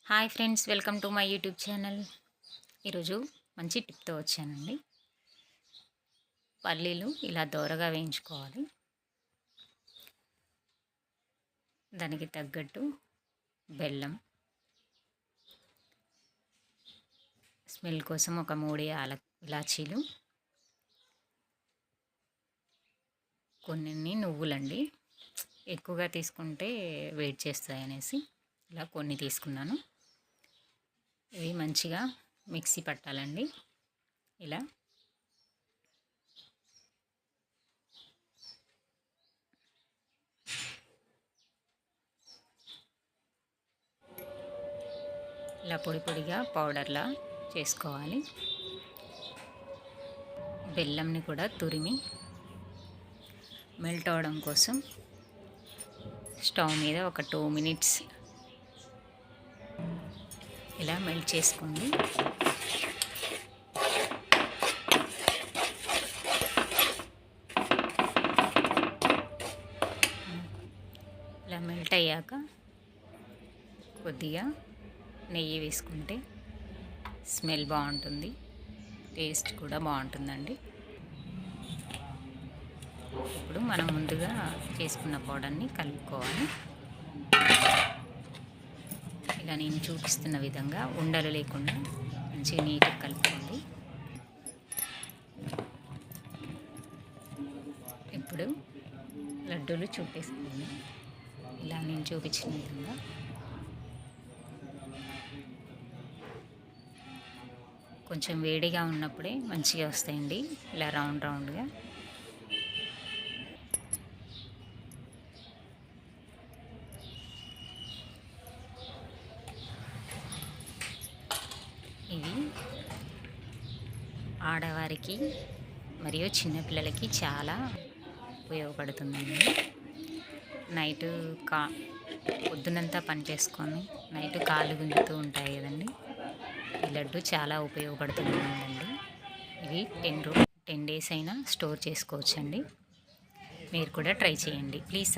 Hi friends, welcome to my YouTube channel. ఈరోజు మంచి టిప్తో వచ్చానండి. పల్లీలు ఇలా దోరగా వేయించుకోవాలి. దానికి తగ్గట్టు బెల్లం, స్మెల్ కోసం ఒక 3 ఇలాచీలు, కొన్ని నువ్వులండి. ఎక్కువగా తీసుకుంటే వేడి చేస్తాయి అనేసి ఇలా కొన్ని తీసుకున్నాను. ఇవి మంచిగా మిక్సీ పట్టాలండి. ఇలా పొడి పొడిగా పౌడర్లా చేసుకోవాలి. బెల్లంని కూడా తురిమి మెల్ట్ అవడం కోసం స్టవ్ మీద ఒక 2 మినిట్స్ ఇలా మెల్ట్ చేసుకోండి. ఇలా మెల్ట్ అయ్యాక కొద్దిగా నెయ్యి వేసుకుంటే స్మెల్ బాగుంటుంది, టేస్ట్ కూడా బాగుంటుందండి. ఇప్పుడు మనం ముందుగా చేసుకున్న పౌడర్ని కలుపుకోవాలి. ఇలా నేను చూపిస్తున్న విధంగా ఉండలు లేకుండా మంచిగా నీట్గా కలుపుకోండి. ఇప్పుడు లడ్డూలు చూపేసుకోండి. ఇలా నేను చూపించిన విధంగా కొంచెం వేడిగా ఉన్నప్పుడే మంచిగా వస్తాయండి. ఇలా రౌండ్ రౌండ్గా ఇవి ఆడవారికి మరియు చిన్నపిల్లలకి చాలా ఉపయోగపడుతుందండి. నైటు పొద్దునంతా పని చేసుకొని నైట్ కాళ్ళు గుంజుతూ ఉంటాయి కదండి. ఈ లడ్డు చాలా ఉపయోగపడుతుందండి. ఇవి 10 డేస్ అయినా స్టోర్ చేసుకోవచ్చండి. మీరు కూడా ట్రై చేయండి ప్లీజ్.